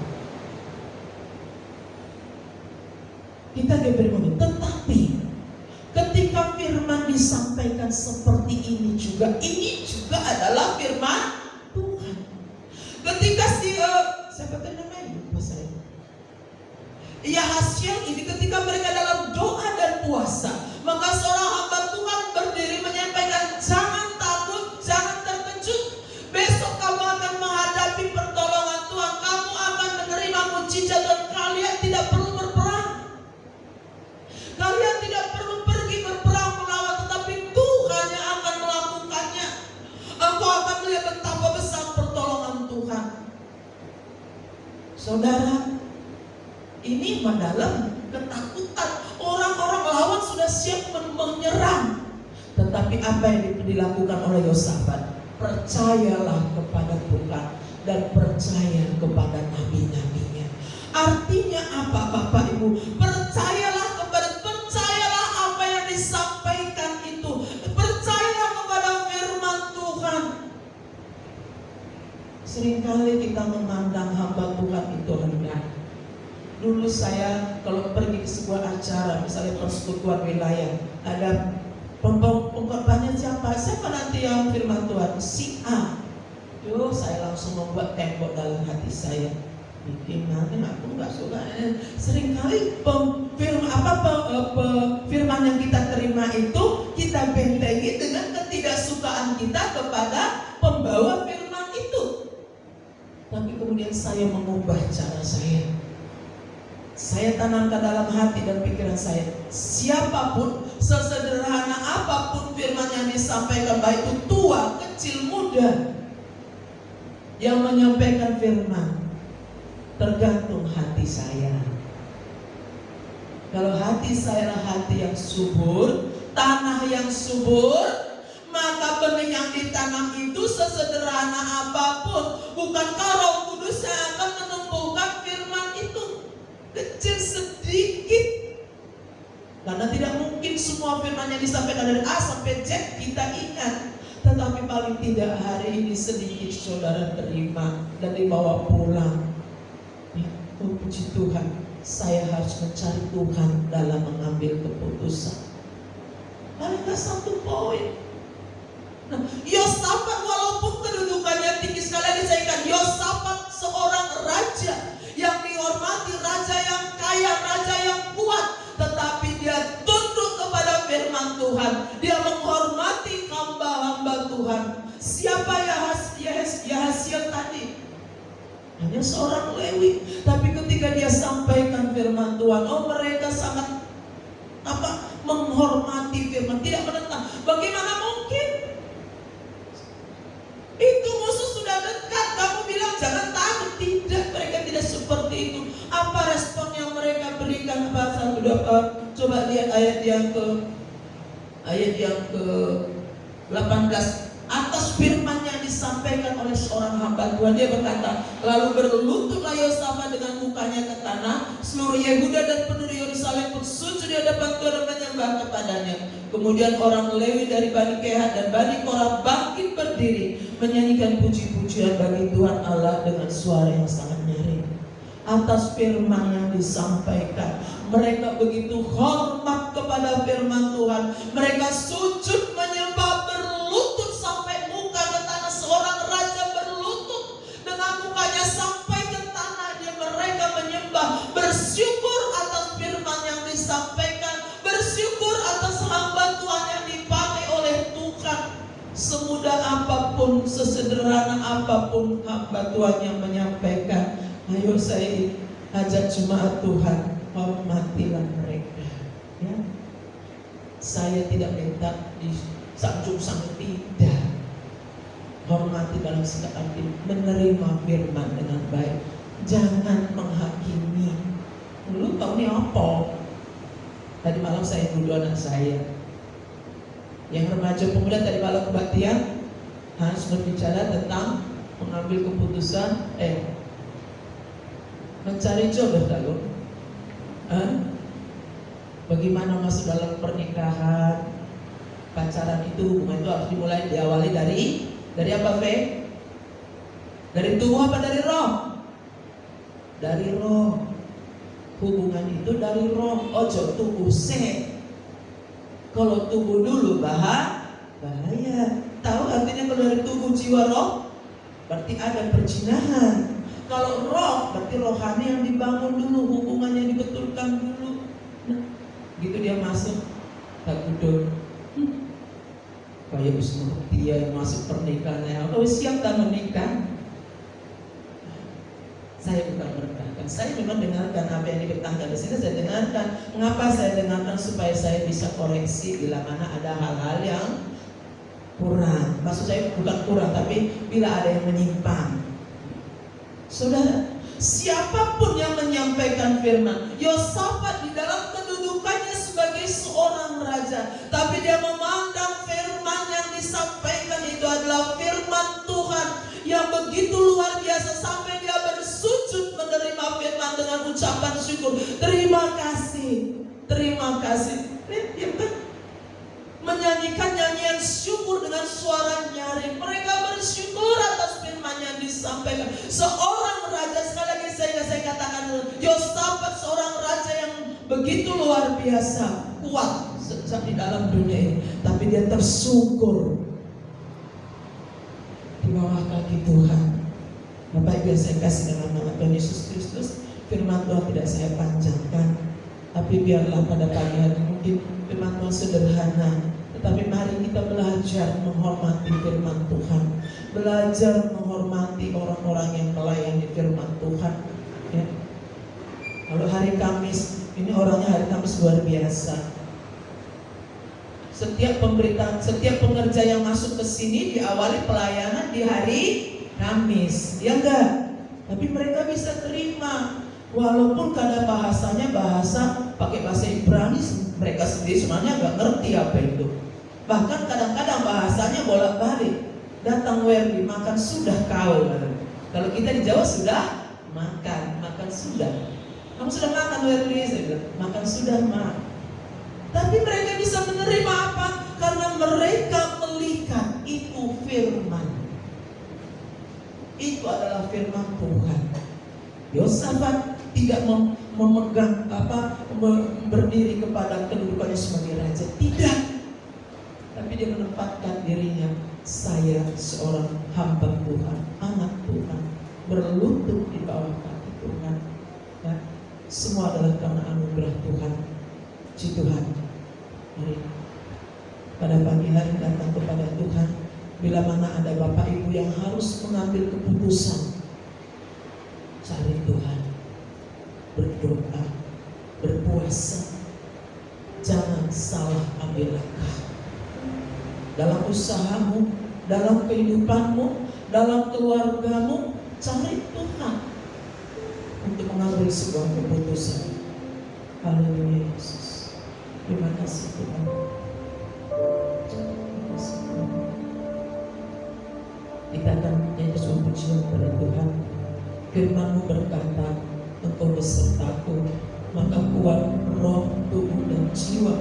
Kita diberi momen, tetapi ketika firman disampaikan seperti ini juga adalah firman Tuhan. Ketika siapa tadi namanya? Yahasiel ini, ketika mereka dalam doa dan puasa, maka seorang hamba Tuhan berdiri menyampaikan, "Jangan takut, jangan terkejut. Besok kamu akan menghadapi pertolongan Tuhan. Kamu akan menerima mujizat dan kalian tidak perlu berperang. Kalian tidak perlu pergi berperang melawan, tetapi Tuhan yang akan melakukannya. Engkau akan melihat betapa besar pertolongan Tuhan." Saudara, ini dalam ketakutan. Orang-orang lawan sudah siap menyerang. Tetapi apa yang dilakukan oleh Yosafat? Percayalah kepada Tuhan. dan percaya kepada nabi-nabinya. Artinya apa Bapak Ibu? Percayalah apa yang disampaikan itu. Percayalah kepada firman Tuhan. Seringkali kita memandang hamba Tuhan itu rendah. Dulu saya kalau pergi ke sebuah acara, misalnya persekutuan wilayah, ada pengkorbannya siapa nanti yang firman Tuhan? Si A. Yo, saya langsung membuat tembok dalam hati saya. Gimana? Aku nggak suka. Seringkali firman yang kita terima itu kita bentengi dengan ketidaksukaan kita kepada pembawa firman itu. Tapi kemudian saya mengubah cara saya. Saya tanamkan dalam hati dan pikiran saya, siapapun, sesederhana apapun firman yang disampaikan, baik itu tua, kecil, muda, yang menyampaikan firman, tergantung hati saya. Kalau hati saya adalah hati yang subur, tanah yang subur, maka benih yang ditanam itu sesederhana apapun, bukankah Roh Kudus yang akan menumbuhkan firman itu? Kecil sedikit, karena tidak mungkin semua firman yang disampaikan dari A sampai Z kita ingat. Tetapi paling tidak hari ini sedikit saudara terima dan dibawa pulang. Ya, oh puji Tuhan, saya harus mencari Tuhan dalam mengambil keputusan. Paling gak satu poin. Nah, Yosafat walaupun kedudukannya tinggi, sekali lagi saya ingat, Yosafat seorang raja yang dihormati, raja yang kaya, raja yang kuat, tetapi dia tunduk kepada firman Tuhan. Dia menghormati hamba-hamba Tuhan. Siapa Yahasiel tadi? Hanya seorang Lewi, tapi ketika dia sampaikan firman Tuhan, oh mereka sangat menghormati firman, tidak menentang. Bagaimana mungkin? Itu musuh sudah dekat, kamu bilang jangan takut. Tidak, mereka tidak seperti itu. Apa respon yang mereka berikan? Coba lihat ayat yang ke 18. Atas firman yang disampaikan oleh seorang hamba Tuhan, dia berkata, lalu berlututlah Yosafat dengan mukanya ke tanah. Seluruh Yehuda dan penduduk Yerusalem pun sujud di hadapan Tuhan dan menyembah kepadanya. Kemudian orang Lewi dari Bani Kehat dan Bani Korah bangkit berdiri, menyanyikan puji-pujian bagi Tuhan Allah dengan suara yang sangat nyaring. Atas firman yang disampaikan, mereka begitu hormat kepada firman Tuhan. Mereka sujud menyembah, berlutut sampai muka ke tanah. Seorang raja berlutut dengan mukanya sampai ke tanah. Mereka menyembah, bersyukur atas firman yang disampaikan, bersyukur atas hamba Tuhan yang dipakai oleh Tuhan. Semudah apapun, sesederhana apapun hamba Tuhan yang menyampaikan, ayo saya ajak jemaat Tuhan, hormatilah mereka. Ya. Saya tidak minta disanjung-sanjung, tidak. Hormati dalam sikap arti menerima firman dengan baik. Jangan menghakimi. Lu tahu nih apa? Tadi malam saya dulu anak saya yang remaja pemuda tadi malam kebaktian harus berbicara tentang mengambil keputusan mencari jodoh dulu. Bagaimana masuk dalam pernikahan, pacaran itu, hubungan itu harus dimulai diawali dari apa, Fe? Dari tubuh apa dari roh? Dari roh. Hubungan itu dari roh. Ojo tubuh se. Kalau tubuh dulu bahaya. Tahu artinya kalau dari tubuh jiwa roh? Berarti ada perzinahan. Kalau roh, berarti rohani yang dibangun dulu, hubungannya dibetulkan dulu. Nah, gitu dia masuk tak gudul. Kayak dia yang masuk pernikahan. Kalau siap tak menikah? Saya bukan merendahkan. Saya memang dengarkan apa yang dikatakan di sini. Saya dengarkan. Mengapa saya dengarkan? Supaya saya bisa koreksi bila mana ada hal-hal yang kurang. Maksud saya bukan kurang, tapi bila ada yang menyimpang. Saudara, siapapun yang menyampaikan firman, Yosafat di dalam kedudukannya sebagai seorang raja, tapi dia memandang firman yang disampaikan itu adalah firman Tuhan yang begitu luar biasa sampai dia bersujud menerima firman dengan ucapan syukur. Terima kasih, terima kasih. Dia kan menyanyikan nyanyian syukur dengan suara nyaring. Mereka bersyukur atas firman yang disampaikan. Seorang raja, sekali lagi saya katakan, Yosafat seorang raja yang begitu luar biasa, kuat di dalam dunia ini. Tapi dia tersungkur di bawah kaki Tuhan. Bapak Ibu saya kasih dalam nama Tuhan Yesus Kristus, firman Tuhan tidak saya panjangkan, tapi biarlah pada pagi hari mungkin firman Tuhan sederhana, tetapi mari kita belajar menghormati firman Tuhan, belajar menghormati orang-orang yang melayani firman Tuhan. Ya. Kalau hari Kamis, ini orangnya hari Kamis luar biasa. Setiap pemberitaan, setiap pengerja yang masuk ke sini diawali pelayanan di hari Kamis, ya enggak? Tapi mereka bisa terima, walaupun kadang bahasanya pakai bahasa Ibrani, mereka sendiri sebenarnya nggak ngerti apa itu. Bahkan kadang-kadang bahasanya bolak-balik. Datang Werdi, makan sudah kau. Kalau kita di Jawa sudah makan sudah. Kamu sudah makan Werdi? Saya bilang, makan sudah mak. Tapi mereka bisa menerima apa? Karena mereka melihat itu firman. Itu adalah firman Tuhan. Yosafat tidak memegang berdiri kepada kedudukannya sebagai raja, tidak. Tapi dia menempatkan dirinya, saya seorang hamba Tuhan, anak Tuhan, berlutut di bawah kaki Tuhan. Ya, semua adalah karena anugerah Tuhan. Puji Tuhan. Mari pada pagi hari datang kepada Tuhan. Bila mana ada Bapak Ibu yang harus mengambil keputusan, cari Tuhan, berdoa, berpuasa, jangan salah ambil langkah. Dalam usahamu, dalam kehidupanmu, dalam keluargamu, cari Tuhan untuk mengambil sebuah keputusan. Haleluya Yesus. Terima kasih Tuhan. Terima kasih Tuhan. Kita akan nyanyi sebuah pujian kepada Tuhan. Firman-Mu berkata, Engkau besertaku, maka kuat roh, tubuh dan jiwa.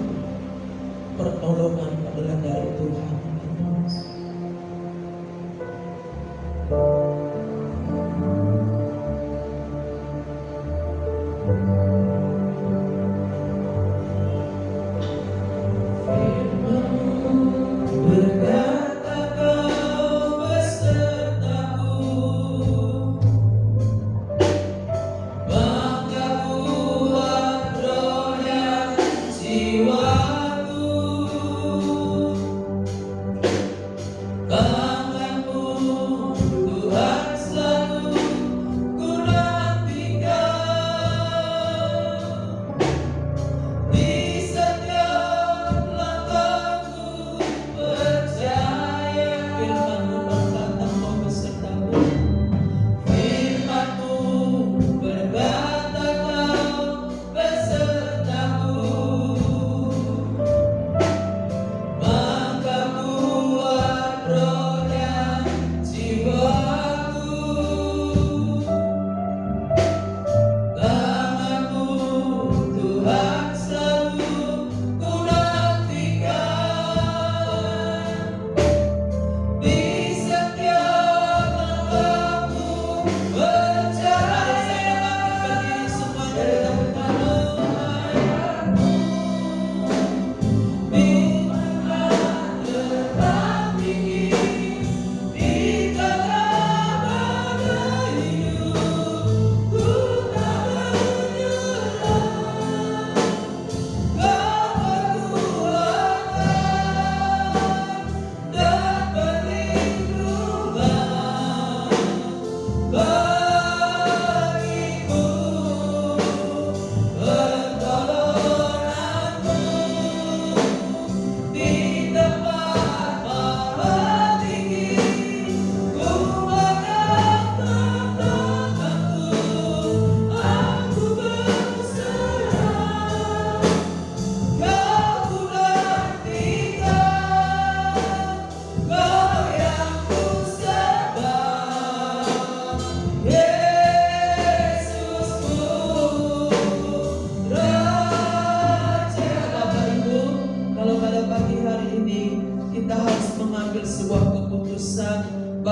Pertolongan adalah dari Tuhan.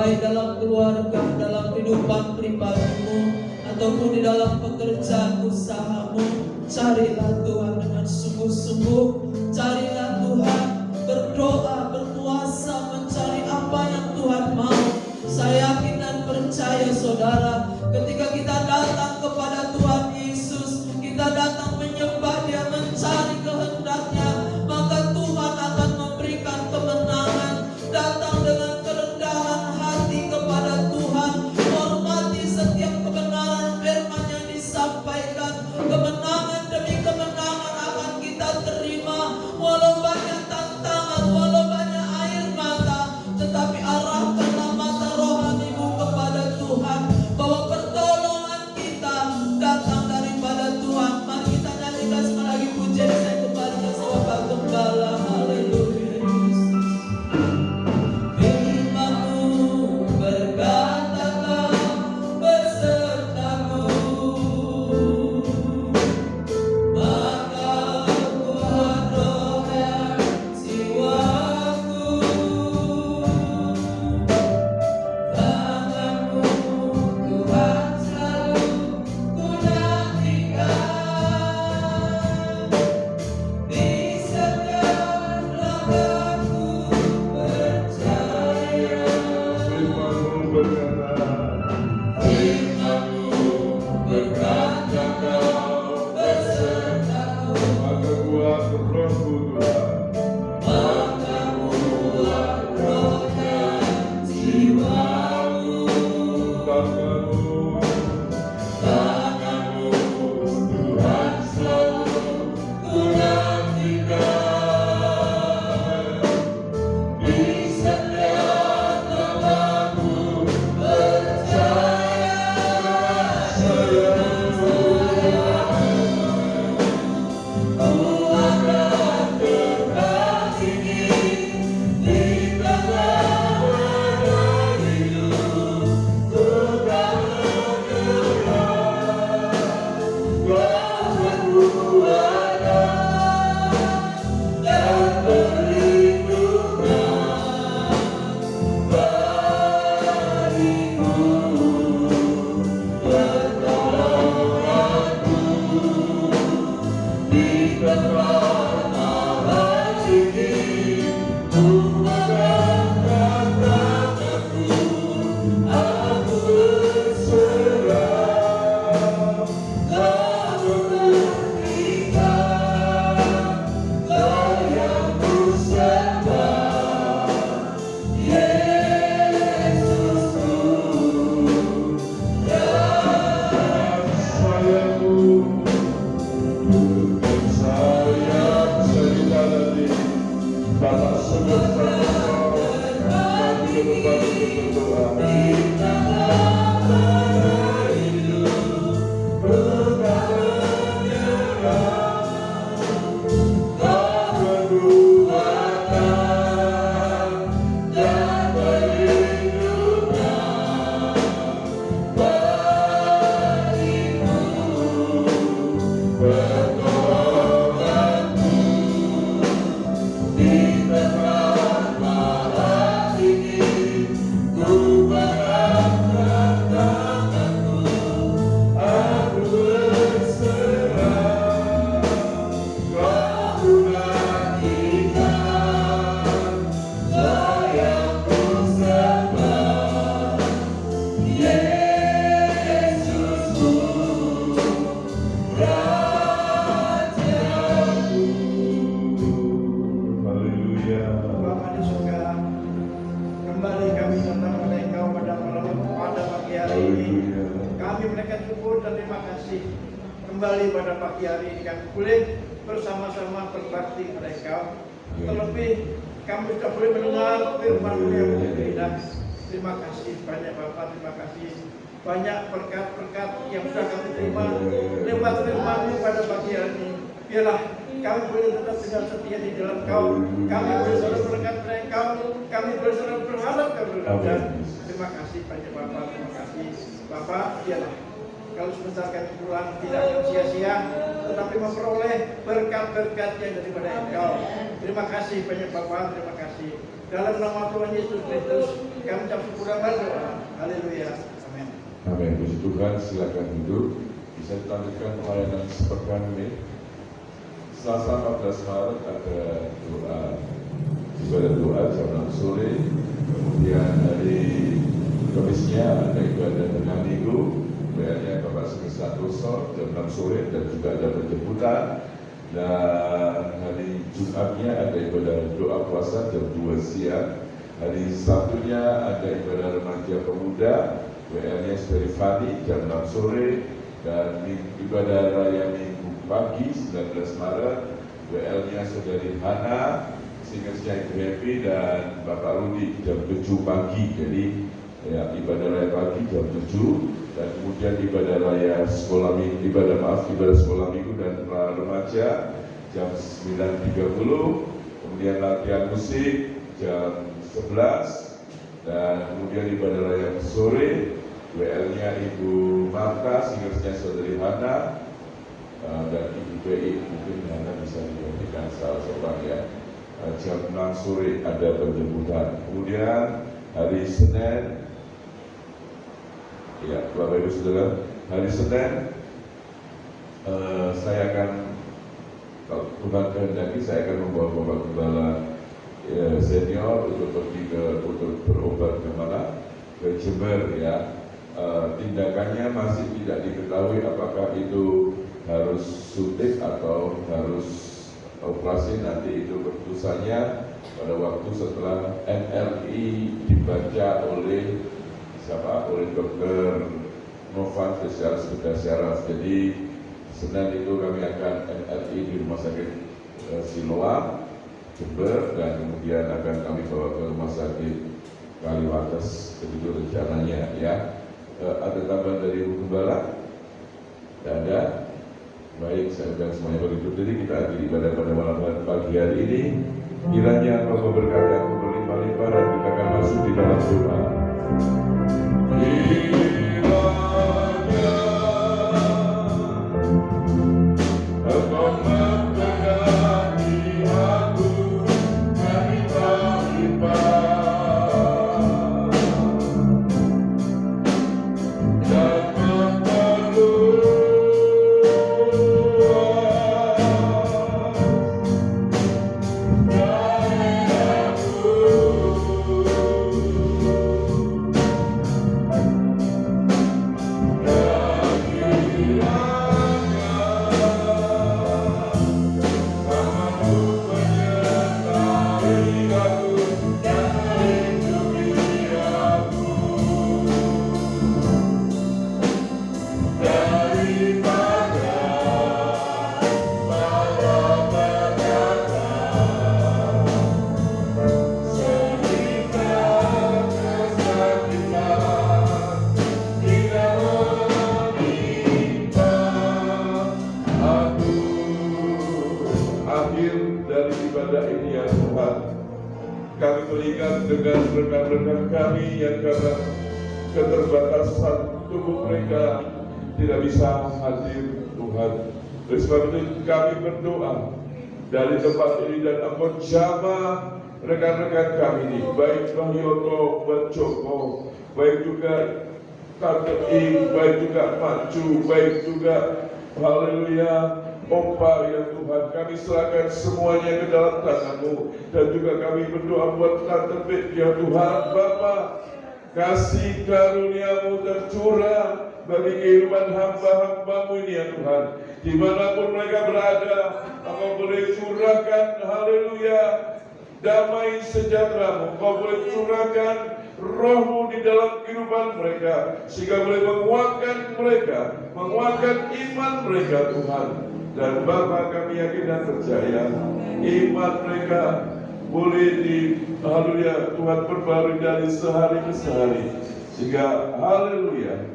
baik dalam keluarga, dalam kehidupan pribadimu, ataupun di dalam pekerjaan usahamu. Carilah Tuhan dengan sungguh-sungguh. Carilah Tuhan, berdoa, berpuasa, mencari apa yang Tuhan mau. Saya yakin dan percaya saudara, ketika kita datang kepada Tuhan Yesus, kita datang menyembah Dia, mencari kehendak-Nya, maka Tuhan akan memberikan kemenangan. Datang dengan kerendahan hati kepada Tuhan, hormati setiap kebenaran firman yang disampaikan. Kemenangan demi kemenangan akan kita terima, walau banyak tantangan, walau banyak air mata, tetapi arahkanlah mata rohanimu kepada Tuhan, bahwa pertolongan kita datang daripada Tuhan. Mari kita nyanyikan sekali lagi pujian saya kembali ke Bapak Gembala. Haleluya Yesus. Firman-Mu berkatakan besertaku, maka kuat roh dan jiwaku. Tangan-Mu Tuhan selalu ku nantikan, di setiap langkahku percaya. Firman-Mu berkata, Firman-Mu berkata Kau besertaku, maka kuat rohku Tuhan, maka kuat roh dan jiwaku. tangan-Mu Tangan-Mu Tuhan selalu ku nantikan, di setiap langkahku percaya. Ku akan tetap tinggi di tengah badai hidup. Ku tak menyerah, Kau berkuasa dan perlindungan bagiku, pertolonganku di tempat malam ini. Ku mengangkat tanganku, aku berserah. Kau berikan, Kau yang ku sembah, Yesusku, sayangmu. Bukan sayang cerita tadi, Bapak sebut sama kami kembali berdoa. Bapa di surga, kembali kami datang kepada Engkau pada malam pada pagi hari ini. Kami menaikkan syukur dan terima kasih kembali pada pagi hari ini kami boleh bersama-sama berbakti kepada Engkau. Terlebih kami sudah boleh mendengar firman-Mu yang indah. Terima kasih banyak Bapak, terima kasih banyak berkat-berkat yang sudah kami terima lewat firman-Mu pada pagi hari ini. Biarlah kami boleh tetap tinggal setia di dalam Kau. Kami boleh selalu berkat pada Engkau. Kami boleh selalu berharap kepada Engkau. Terima kasih banyak Bapak, terima kasih Bapak. Biarlah kalau sebentar kami pulang tidak akan sia-sia, tetapi memperoleh berkat-berkat yang daripada Engkau. Terima kasih banyak Bapak, terima kasih. Dalam nama Tuhan Yesus Kristus, kami ucap syukur dan berdoa. Haleluya. Amin. Amin. Puji Tuhan, silakan duduk. Bisa ditampilkan pelayanan sepekan ini. Selasa 14 Maret ada ibadah doa jam 6 sore. Kemudian hari Kamisnya ada ibadah tengah minggu. WR-nya Bapak Semi Santoso jam 6 sore dan juga ada penjemputan. Dan hari Jumatnya ada ibadah doa puasa jam 2 siang. Hari Sabtunya ada ibadah remaja pemuda. WR-nya Saudari Fani jam 6 sore. Dan ibadah raya minggu pagi 19 Maret WL-nya Saudari Hana, singersnya Ibu Happy dan Bapak Rudi jam 7 pagi. Jadi ya, ibadah raya pagi jam 7 dan kemudian ibadah raya sekolah minggu, ibadah sekolah minggu dan remaja jam 9.30, kemudian latihan musik jam 11 dan kemudian ibadah raya sore WL-nya Ibu Marta, singersnya Saudari Hana dan Ibu PI, mungkin Hana bisa digantikan salah seorang ya. Jam 6 sore ada penjemputan. Kemudian hari Senin, ya Bapak Ibu Saudara, hari Senin saya akan, kalau Tuhan kehendaki, saya akan membawa Bapak Gembala senior untuk berobat kemana? Ke Jember ya. Tindakannya masih tidak diketahui apakah itu harus suntik atau harus operasi. Nanti itu keputusannya pada waktu setelah NRI dibaca oleh siapa? Oleh Dr. Novan Spesialis Bedah Syaraf. Jadi Senin itu kami akan NRI di Rumah Sakit Siloam Jember dan kemudian akan kami bawa ke Rumah Sakit Kaliwates, begitu rencananya ya. Ada tambahan dari Ibu Gembala? Tidak ada? Baik, saya undang semuanya begitu. Jadi kita akhiri ibadah pada malam pagi hari ini. Kiranya Allah berkat yang berlimpah-limpah dan kita akan masuk di dalam doa. Kami berikan dengan rekan-rekan kami yang karena keterbatasan tubuh mereka tidak bisa hadir Tuhan. Oleh sebab itu kami berdoa dari tempat ini dan Engkau jamah rekan-rekan kami ini, baik Bang Yoto, Bang Joko, baik juga Tante Ing, baik juga Maju, baik juga haleluya Opa ya Tuhan, kami serahkan semuanya ke dalam tangan-Mu. Dan juga kami berdoa buat Tante Bet ya Tuhan. Bapa, kasih karunia-Mu tercurah bagi kehidupan hamba-hamba-Mu ini ya Tuhan. Dimanapun mereka berada, Engkau boleh curahkan haleluya damai sejahtera-Mu. Engkau boleh curahkan Roh-Mu di dalam kehidupan mereka, sehingga boleh menguatkan mereka, menguatkan iman mereka Tuhan. Dan Bapa, kami yakin dan percaya iman mereka boleh haleluya Tuhan perbarui dari sehari ke sehari, sehingga haleluya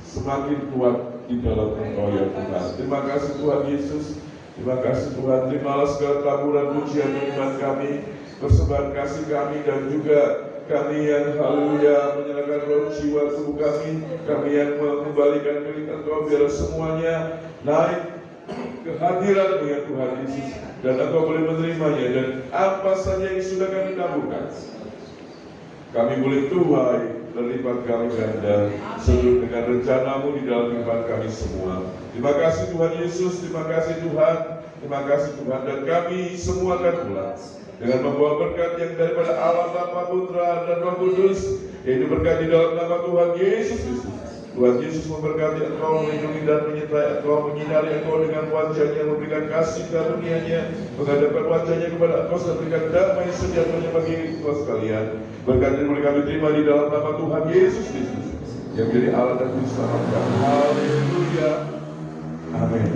semakin kuat di dalam Engkau ya Tuhan. Terima kasih Tuhan Yesus, terima kasih Tuhan. Terimalah segala taburan pujian dan iman kami, persembahan kasih kami, dan juga kami yang haleluya menyerahkan roh jiwa tubuh kami yang mengembalikan milik Engkau, biar semuanya naik kehadiran-Mu ya Tuhan Yesus, dan Engkau boleh menerimanya, dan apa saja yang sudah kami taburkan kami boleh tuai berlipat kali ganda seluruh dengan rencana-Mu di dalam kehidupan kami semua. Terima kasih Tuhan Yesus, terima kasih Tuhan, terima kasih Tuhan, dan kami semua akan pulang dengan membawa berkat yang daripada Allah Bapa, Putra dan Roh Kudus, yaitu berkat di dalam nama Tuhan Yesus Kristus. Tuhan Yesus memberkati engkau, melindungi dan menyertai engkau, menyinari engkau dengan wajah-Nya, memberikan kasih karunia-Nya, menghadapkan wajah-Nya kepada engkau, dan memberikan damai sejahtera bagi engkau sekalian. Berkat ini boleh kami terima di dalam nama Tuhan Yesus Kristus, yang menjadi Allah dan Juru Selamat kami. Haleluya. Amin.